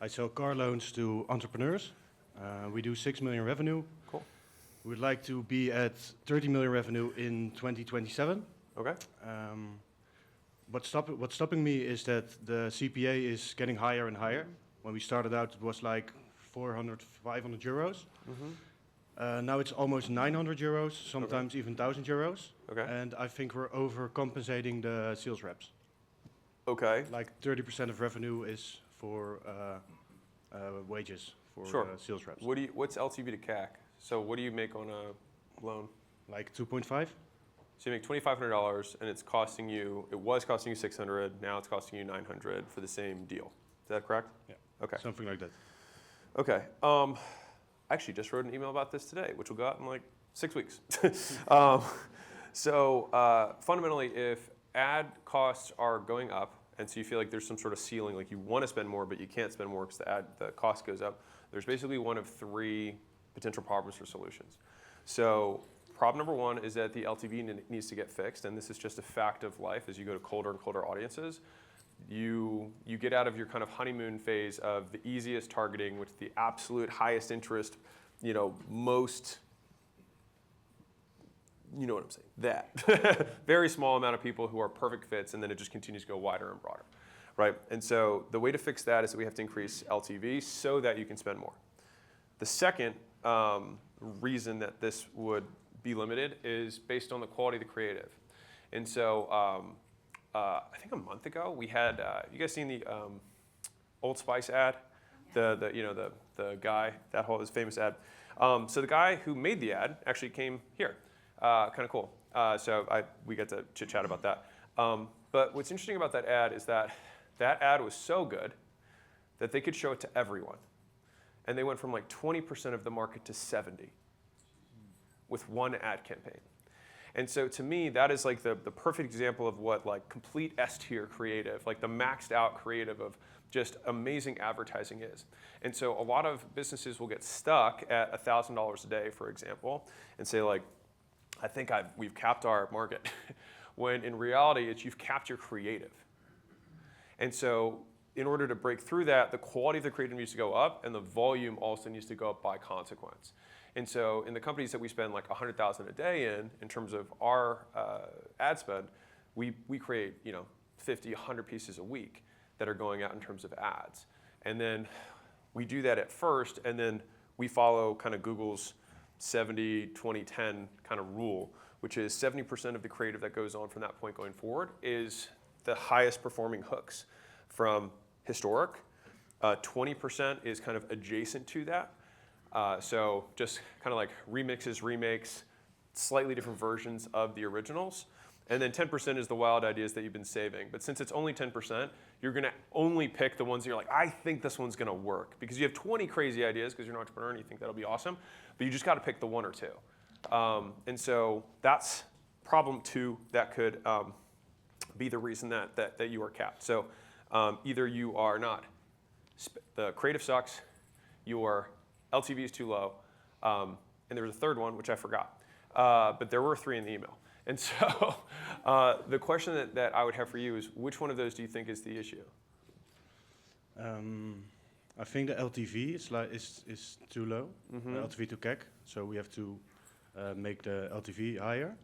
I sell car loans to entrepreneurs. We do 6 million revenue. Cool. We'd like to be at 30 million revenue in 2027. Okay. What's stopping me is that the CPA is getting higher and higher. When we started out, it was like 400, 500 euros. Now it's almost 900 euros, sometimes even 1,000 euros. Okay. And I think we're overcompensating the sales reps. Okay. Like 30% of revenue is for wages for sales reps. What's LTV to CAC? So what do you make on a loan? Like 2.5. So you make $2,500, and it was costing you 600. Now it's costing you 900 for the same deal. Is that correct? Yeah. Okay. Something like that. Okay. I actually just wrote an email about this today, which will go out in like 6 weeks. Fundamentally, if ad costs are going up, and so you feel like there's some sort of ceiling, like you want to spend more, but you can't spend more because the cost goes up, there's basically one of 3 potential problems for solutions. So problem number 1 is that the LTV needs to get fixed, and this is just a fact of life as you go to colder and colder audiences. You get out of your kind of honeymoon phase of the easiest targeting, which is the absolute highest interest, most, you know what I'm saying, that. Very small amount of people who are perfect fits, and then it just continues to go wider and broader, right? And so the way to fix that is that we have to increase LTV so that you can spend more. The second reason that this would be limited is based on the quality of the creative. And so I think a month ago we had, you guys seen the Old Spice ad? The guy, his famous ad. So the guy who made the ad actually came here. Kind of cool. We got to chit chat about that. But what's interesting about that ad is that ad was so good that they could show it to everyone. And they went from like 20% of the market to 70 with one ad campaign. And so to me, that is like the perfect example of what like complete S-tier creative, like the maxed out creative of just amazing advertising is. And so a lot of businesses will get stuck at $1,000 a day, for example, and say like, I think we've capped our market. When in reality, you've capped your creative. And so in order to break through that, the quality of the creative needs to go up, and the volume also needs to go up by consequence. And so in the companies that we spend like 100,000 a day in terms of our ad spend, we create 50, 100 pieces a week that are going out in terms of ads. And then we do that at first, and then we follow kind of Google's 70, 20, 10 kind of rule, which is 70% of the creative that goes on from that point going forward is the highest performing hooks from historic. 20% is kind of adjacent to that. So just kind of like remixes, remakes, slightly different versions of the originals. And then 10% is the wild ideas that you've been saving. But since it's only 10%, you're going to only pick the ones that you're like, I think this one's going to work. Because you have 20 crazy ideas because you're an entrepreneur and you think that'll be awesome. But you just got to pick the 1 or 2. And so that's problem 2 that could be the reason that you are capped. So either you are not, the creative sucks, your LTV is too low, and there was a third one, which I forgot. But there were 3 in the email. And so the question that I would have for you is, which one of those do you think is the issue? I think the LTV is too low, LTV to CAC. So we have to make the LTV higher.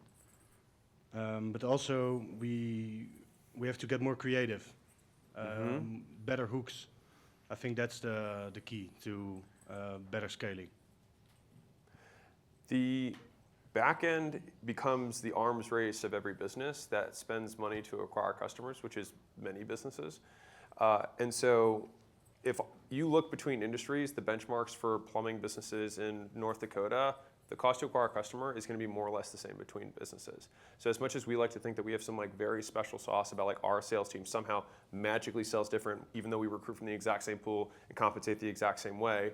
But also we have to get more creative, better hooks. I think that's the key to better scaling. The back end becomes the arms race of every business that spends money to acquire customers, which is many businesses. And so if you look between industries, the benchmarks for plumbing businesses in North Dakota, the cost to acquire a customer is going to be more or less the same between businesses. So as much as we like to think that we have some like very special sauce about like our sales team somehow magically sells different, even though we recruit from the exact same pool and compensate the exact same way,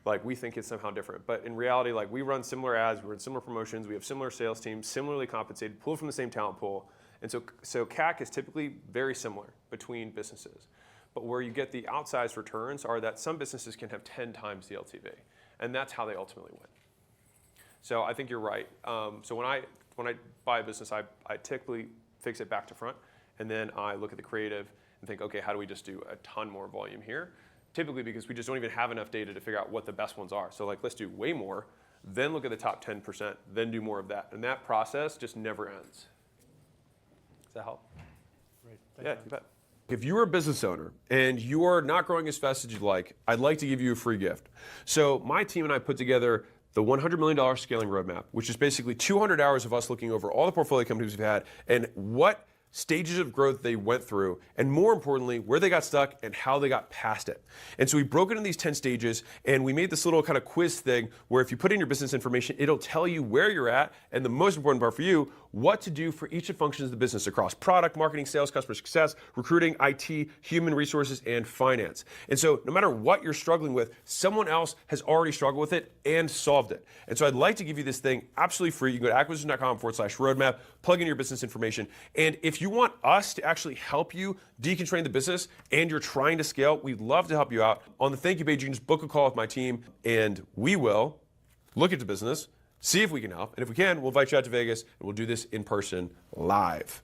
like we think it's somehow different. But in reality, like we run similar ads, we run similar promotions, we have similar sales teams, similarly compensated, pulled from the same talent pool. And so CAC is typically very similar between businesses. But where you get the outsized returns are that some businesses can have 10 times the LTV. And that's how they ultimately win. So I think you're right. So when I buy a business, I typically fix it back to front. And then I look at the creative and think, okay, how do we just do a ton more volume here? typically because we just don't even have enough data to figure out what the best ones are. So like, let's do way more, then look at the top 10%, then do more of that. And that process just never ends. Does that help? Great. Yeah, you bet. If you're a business owner and you're not growing as fast as you'd like, I'd like to give you a free gift. So my team and I put together the $100 million scaling roadmap, which is basically 200 hours of us looking over all the portfolio companies we've had and what stages of growth they went through, and more importantly, where they got stuck and how they got past it. And so we broke it into these 10 stages, and we made this little kind of quiz thing where if you put in your business information, it'll tell you where you're at, and the most important part for you, what to do for each of the functions of the business across product, marketing, sales, customer success, recruiting, IT, human resources, and finance. And so no matter what you're struggling with, someone else has already struggled with it and solved it. And so I'd like to give you this thing absolutely free. You can go to acquisition.com/roadmap, plug in your business information. And if you want us to actually help you deconstrain the business and you're trying to scale, we'd love to help you out. On the thank you page, you can just book a call with my team, and we will look at the business, see if we can help. And if we can, we'll invite you out to Vegas, and we'll do this in person live.